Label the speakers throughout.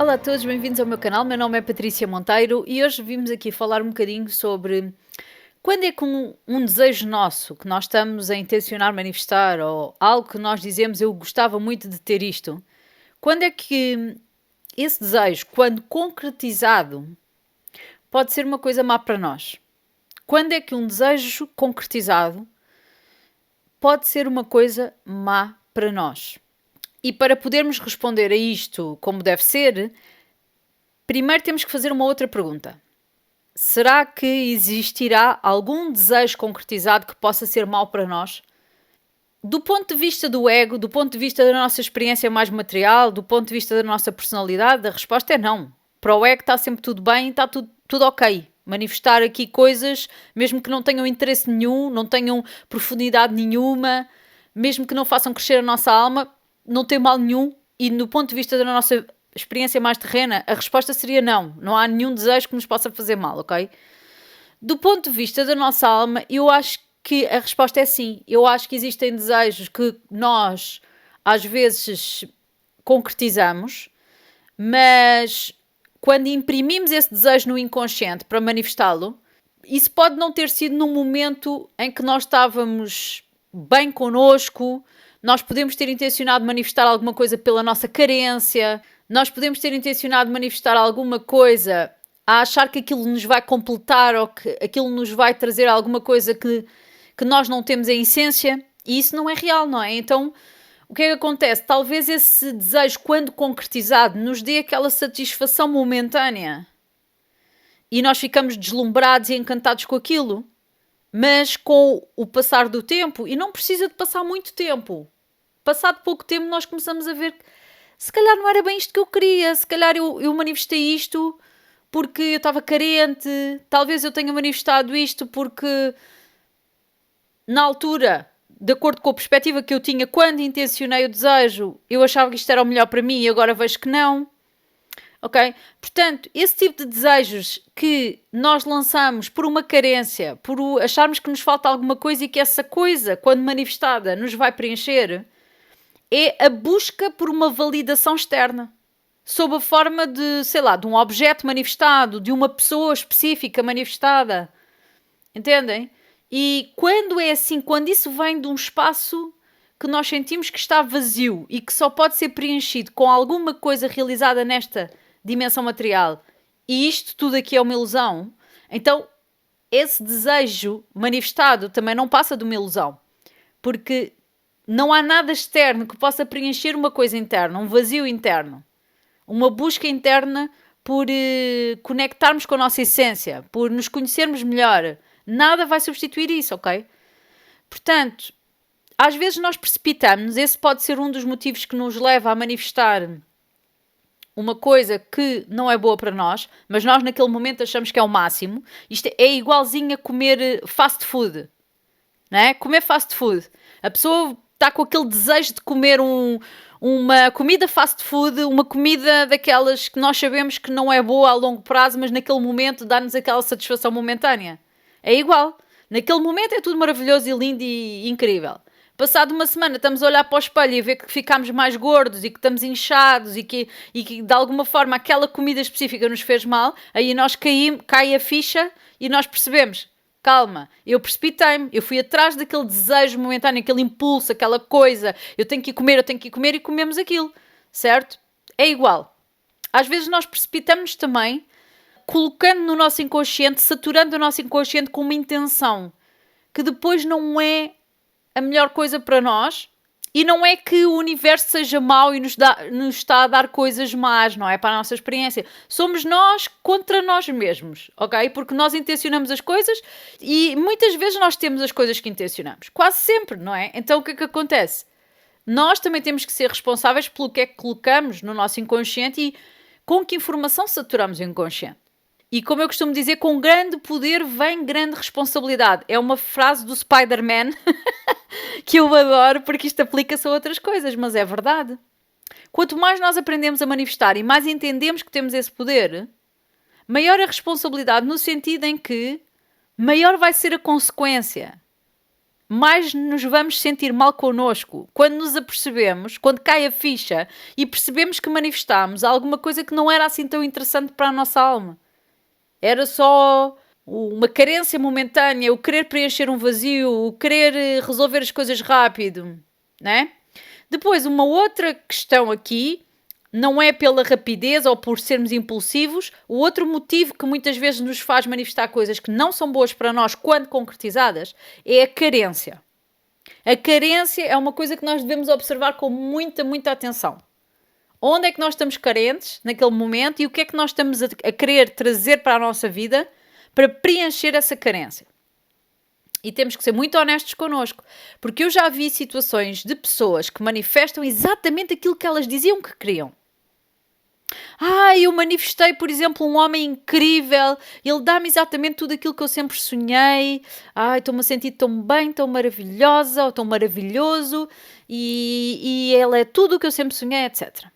Speaker 1: Olá a todos, bem-vindos ao meu canal. Meu nome é Patrícia Monteiro e hoje vimos aqui falar um bocadinho sobre quando é que um desejo nosso, que nós estamos a intencionar manifestar, ou algo que nós dizemos eu gostava muito de ter isto, quando é que esse desejo, quando concretizado, pode ser uma coisa má para nós? Quando é que um desejo concretizado pode ser uma coisa má para nós? E para podermos responder a isto como deve ser, primeiro temos que fazer uma outra pergunta. Será que existirá algum desejo concretizado que possa ser mau para nós? Do ponto de vista do ego, do ponto de vista da nossa experiência mais material, do ponto de vista da nossa personalidade, a resposta é não. Para o ego está sempre tudo bem, está tudo ok. Manifestar aqui coisas, mesmo que não tenham interesse nenhum, não tenham profundidade nenhuma, mesmo que não façam crescer a nossa alma, não tem mal nenhum. E do ponto de vista da nossa experiência mais terrena, a resposta seria não. Não há nenhum desejo que nos possa fazer mal, ok? Do ponto de vista da nossa alma, eu acho que a resposta é sim. Eu acho que existem desejos que nós, às vezes, concretizamos, mas quando imprimimos esse desejo no inconsciente para manifestá-lo, isso pode não ter sido num momento em que nós estávamos bem connosco, nós podemos ter intencionado manifestar alguma coisa pela nossa carência, nós podemos ter intencionado manifestar alguma coisa a achar que aquilo nos vai completar ou que aquilo nos vai trazer alguma coisa que nós não temos em essência, e isso não é real, não é? Então, o que é que acontece? Talvez esse desejo, quando concretizado, nos dê aquela satisfação momentânea e nós ficamos deslumbrados e encantados com aquilo, mas com o passar do tempo, e não precisa de passar muito tempo, passado pouco tempo nós começamos a ver que se calhar não era bem isto que eu queria, se calhar eu manifestei isto porque eu estava carente, talvez eu tenha manifestado isto porque na altura, de acordo com a perspectiva que eu tinha quando intencionei o desejo, eu achava que isto era o melhor para mim e agora vejo que não. Ok? Portanto, esse tipo de desejos que nós lançamos por uma carência, por acharmos que nos falta alguma coisa e que essa coisa, quando manifestada, nos vai preencher, é a busca por uma validação externa. Sob a forma de, sei lá, de um objeto manifestado, de uma pessoa específica manifestada. Entendem? E quando é assim, quando isso vem de um espaço que nós sentimos que está vazio e que só pode ser preenchido com alguma coisa realizada nesta dimensão material, e isto tudo aqui é uma ilusão, então esse desejo manifestado também não passa de uma ilusão. Porque não há nada externo que possa preencher uma coisa interna, um vazio interno. Uma busca interna por conectarmos com a nossa essência, por nos conhecermos melhor. Nada vai substituir isso, ok? Portanto, às vezes nós precipitamos-nos. Esse pode ser um dos motivos que nos leva a manifestar uma coisa que não é boa para nós, mas nós naquele momento achamos que é o máximo. Isto é igualzinho a comer fast food, não é? Comer fast food. A pessoa está com aquele desejo de comer uma comida fast food, uma comida daquelas que nós sabemos que não é boa a longo prazo, mas naquele momento dá-nos aquela satisfação momentânea. É igual. Naquele momento é tudo maravilhoso e lindo e incrível. Passado uma semana estamos a olhar para o espelho e ver que ficamos mais gordos e que estamos inchados e que de alguma forma aquela comida específica nos fez mal, aí nós cai a ficha e nós percebemos, calma, eu precipitei-me, eu fui atrás daquele desejo momentâneo, aquele impulso, aquela coisa, eu tenho que ir comer e comemos aquilo, certo? É igual. Às vezes nós precipitamos também colocando no nosso inconsciente, saturando o nosso inconsciente com uma intenção que depois não é a melhor coisa para nós, e não é que o universo seja mau e nos está a dar coisas más, não é? Para a nossa experiência. Somos nós contra nós mesmos, ok? Porque nós intencionamos as coisas e muitas vezes nós temos as coisas que intencionamos. Quase sempre, não é? Então o que é que acontece? Nós também temos que ser responsáveis pelo que é que colocamos no nosso inconsciente e com que informação saturamos o inconsciente. E como eu costumo dizer, com grande poder vem grande responsabilidade. É uma frase do Spider-Man que eu adoro porque isto aplica-se a outras coisas, mas é verdade. Quanto mais nós aprendemos a manifestar e mais entendemos que temos esse poder, maior a responsabilidade no sentido em que maior vai ser a consequência. mais nos vamos sentir mal connosco. Quando nos apercebemos, quando cai a ficha e percebemos que manifestámos alguma coisa que não era assim tão interessante para a nossa alma. Era só uma carência momentânea, o querer preencher um vazio, o querer resolver as coisas rápido, né? Depois, uma outra questão aqui, não é pela rapidez ou por sermos impulsivos, o outro motivo que muitas vezes nos faz manifestar coisas que não são boas para nós quando concretizadas é a carência. A carência é uma coisa que nós devemos observar com muita, muita atenção. Onde é que nós estamos carentes naquele momento e o que é que nós estamos a querer trazer para a nossa vida para preencher essa carência. E temos que ser muito honestos connosco, porque eu já vi situações de pessoas que manifestam exatamente aquilo que elas diziam que queriam. Eu manifestei, por exemplo, um homem incrível, ele dá-me exatamente tudo aquilo que eu sempre sonhei, estou-me a sentir tão bem, tão maravilhosa, ou tão maravilhoso, e ele é tudo o que eu sempre sonhei, etc.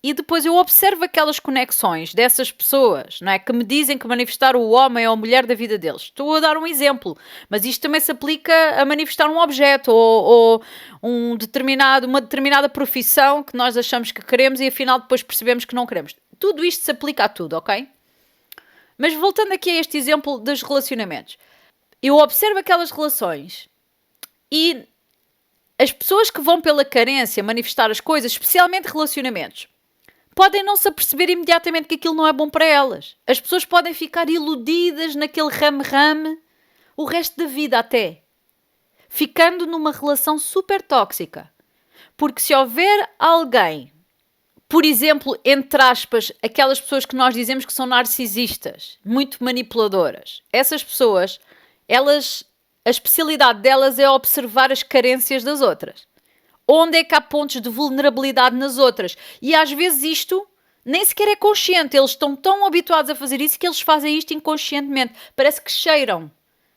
Speaker 1: E depois eu observo aquelas conexões dessas pessoas, não é? Que me dizem que manifestar o homem ou a mulher da vida deles. Estou a dar um exemplo, mas isto também se aplica a manifestar um objeto ou uma determinada profissão que nós achamos que queremos e afinal depois percebemos que não queremos. Tudo isto se aplica a tudo, ok? Mas voltando aqui a este exemplo dos relacionamentos. Eu observo aquelas relações e as pessoas que vão pela carência manifestar as coisas, especialmente relacionamentos, podem não se aperceber imediatamente que aquilo não é bom para elas. As pessoas podem ficar iludidas naquele rame-rame o resto da vida até. Ficando numa relação super tóxica. Porque se houver alguém, por exemplo, entre aspas, aquelas pessoas que nós dizemos que são narcisistas, muito manipuladoras, essas pessoas, a especialidade delas é observar as carências das outras. Onde é que há pontos de vulnerabilidade nas outras? E às vezes isto nem sequer é consciente. Eles estão tão habituados a fazer isso que eles fazem isto inconscientemente. Parece que cheiram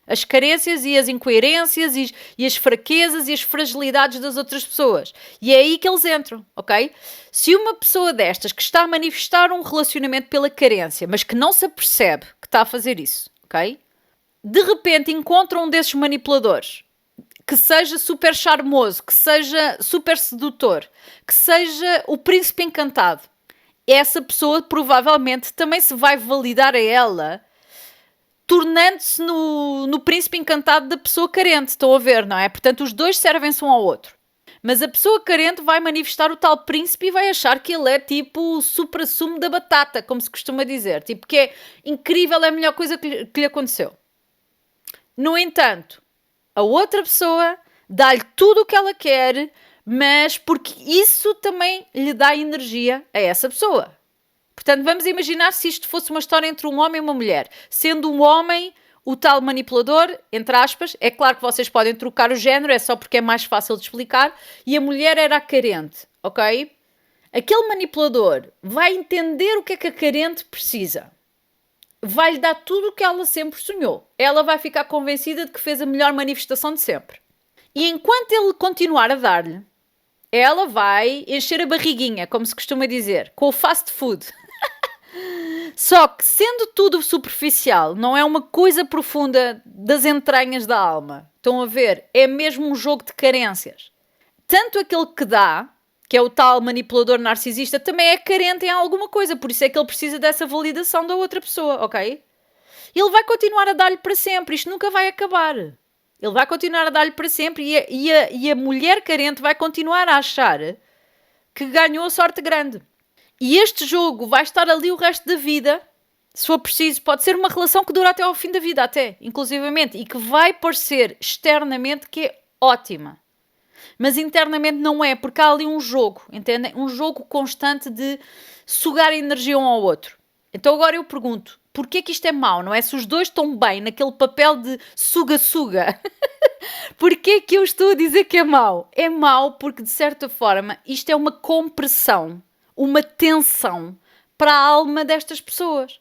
Speaker 1: as carências e as incoerências e as fraquezas e as fragilidades das outras pessoas. E é aí que eles entram, ok? Se uma pessoa destas que está a manifestar um relacionamento pela carência, mas que não se apercebe que está a fazer isso, ok? De repente encontra um desses manipuladores que seja super charmoso, que seja super sedutor, que seja o príncipe encantado. Essa pessoa provavelmente também se vai validar a ela, tornando-se no príncipe encantado da pessoa carente. Estão a ver, não é? Portanto, os dois servem-se um ao outro. Mas a pessoa carente vai manifestar o tal príncipe e vai achar que ele é tipo o supra-sumo da batata, como se costuma dizer. Tipo, que é incrível, é a melhor coisa que lhe aconteceu. No entanto, a outra pessoa dá-lhe tudo o que ela quer, mas porque isso também lhe dá energia a essa pessoa. Portanto, vamos imaginar se isto fosse uma história entre um homem e uma mulher. Sendo um homem o tal manipulador, entre aspas, é claro que vocês podem trocar o género, é só porque é mais fácil de explicar, e a mulher era a carente, ok? Aquele manipulador vai entender o que é que a carente precisa. Vai-lhe dar tudo o que ela sempre sonhou. Ela vai ficar convencida de que fez a melhor manifestação de sempre. E enquanto ele continuar a dar-lhe, ela vai encher a barriguinha, como se costuma dizer, com o fast food. Só que, sendo tudo superficial, não é uma coisa profunda das entranhas da alma. Estão a ver? É mesmo um jogo de carências. Tanto aquele que dá, que é o tal manipulador narcisista, também é carente em alguma coisa. Por isso é que ele precisa dessa validação da outra pessoa, ok? Ele vai continuar a dar-lhe para sempre. Isto nunca vai acabar. Ele vai continuar a dar-lhe para sempre e a mulher carente vai continuar a achar que ganhou a sorte grande. E este jogo vai estar ali o resto da vida. Se for preciso, pode ser uma relação que dura até ao fim da vida, até, inclusivamente. E que vai parecer externamente que é ótima. Mas internamente não é, porque há ali um jogo, entendem? Um jogo constante de sugar energia um ao outro. Então agora eu pergunto, porquê que isto é mau, não é? Se os dois estão bem naquele papel de suga-suga, porquê que eu estou a dizer que é mau? É mau porque, de certa forma, isto é uma compressão, uma tensão para a alma destas pessoas.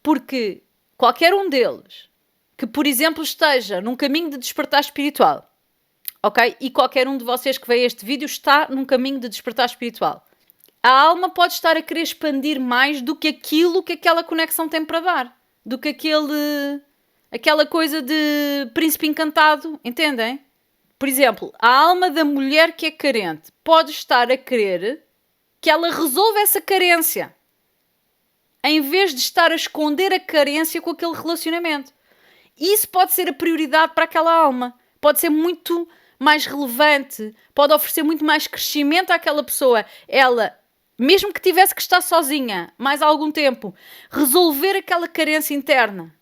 Speaker 1: Porque qualquer um deles que, por exemplo, esteja num caminho de despertar espiritual, ok? E qualquer um de vocês que vê este vídeo está num caminho de despertar espiritual. A alma pode estar a querer expandir mais do que aquilo que aquela conexão tem para dar. Do que aquele Aquela coisa de príncipe encantado, entendem? Por exemplo, a alma da mulher que é carente pode estar a querer que ela resolva essa carência, em vez de estar a esconder a carência com aquele relacionamento. Isso pode ser a prioridade para aquela alma. Pode ser muito mais relevante, pode oferecer muito mais crescimento àquela pessoa. Ela, mesmo que tivesse que estar sozinha mais algum tempo, resolver aquela carência interna,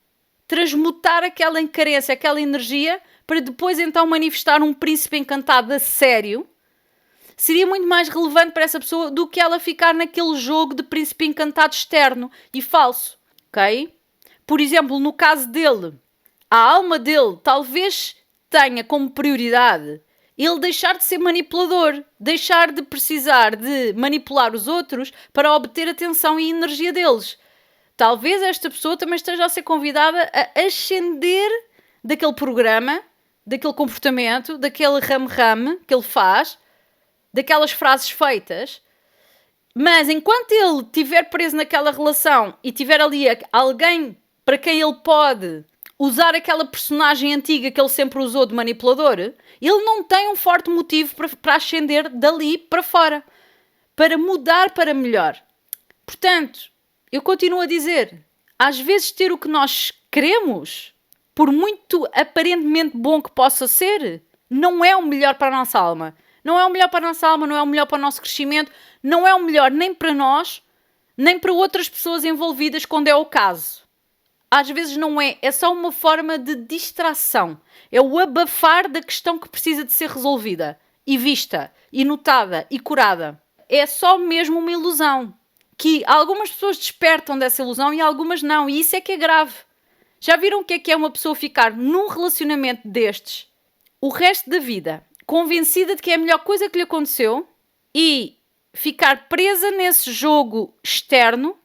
Speaker 1: transmutar aquela carência, aquela energia, para depois então manifestar um príncipe encantado a sério, seria muito mais relevante para essa pessoa do que ela ficar naquele jogo de príncipe encantado externo e falso, ok? Por exemplo, no caso dele, a alma dele talvez tenha como prioridade ele deixar de ser manipulador, deixar de precisar de manipular os outros para obter atenção e energia deles. Talvez esta pessoa também esteja a ser convidada a ascender daquele programa, daquele comportamento, daquele rame-rame que ele faz, daquelas frases feitas. Mas enquanto ele estiver preso naquela relação e tiver ali alguém para quem ele pode usar aquela personagem antiga que ele sempre usou de manipulador, ele não tem um forte motivo para ascender dali para fora, para mudar para melhor. Portanto, eu continuo a dizer, às vezes ter o que nós queremos, por muito aparentemente bom que possa ser, não é o melhor para a nossa alma. Não é o melhor para a nossa alma, não é o melhor para o nosso crescimento, não é o melhor nem para nós, nem para outras pessoas envolvidas quando é o caso. Às vezes não é, é só uma forma de distração. É o abafar da questão que precisa de ser resolvida, e vista, e notada, e curada. É só mesmo uma ilusão, que algumas pessoas despertam dessa ilusão e algumas não, e isso é que é grave. Já viram o que é uma pessoa ficar num relacionamento destes o resto da vida, convencida de que é a melhor coisa que lhe aconteceu, e ficar presa nesse jogo externo,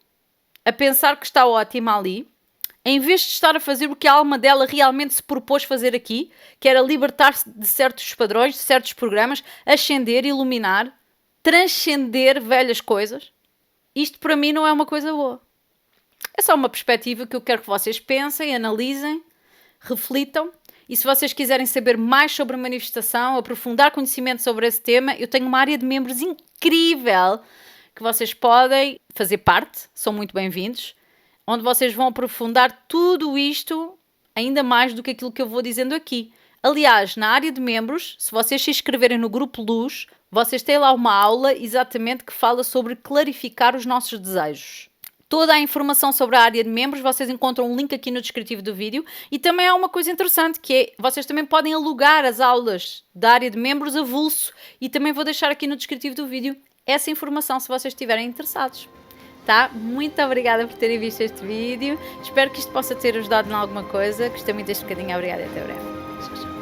Speaker 1: a pensar que está ótima ali, em vez de estar a fazer o que a alma dela realmente se propôs fazer aqui, que era libertar-se de certos padrões, de certos programas, ascender, iluminar, transcender velhas coisas. Isto para mim não é uma coisa boa. É só uma perspectiva que eu quero que vocês pensem, analisem, reflitam. E se vocês quiserem saber mais sobre manifestação, aprofundar conhecimento sobre esse tema, eu tenho uma área de membros incrível que vocês podem fazer parte, são muito bem-vindos, onde vocês vão aprofundar tudo isto ainda mais do que aquilo que eu vou dizendo aqui. Aliás, na área de membros, se vocês se inscreverem no Grupo Luz, vocês têm lá uma aula exatamente que fala sobre clarificar os nossos desejos. Toda a informação sobre a área de membros, vocês encontram um link aqui no descritivo do vídeo. E também há uma coisa interessante, que é, vocês também podem alugar as aulas da área de membros avulso. E também vou deixar aqui no descritivo do vídeo essa informação, se vocês estiverem interessados. Tá? Muito obrigada por terem visto este vídeo. Espero que isto possa ter ajudado em alguma coisa. Gostei muito deste bocadinho. Obrigada e até breve. Tchau, tchau.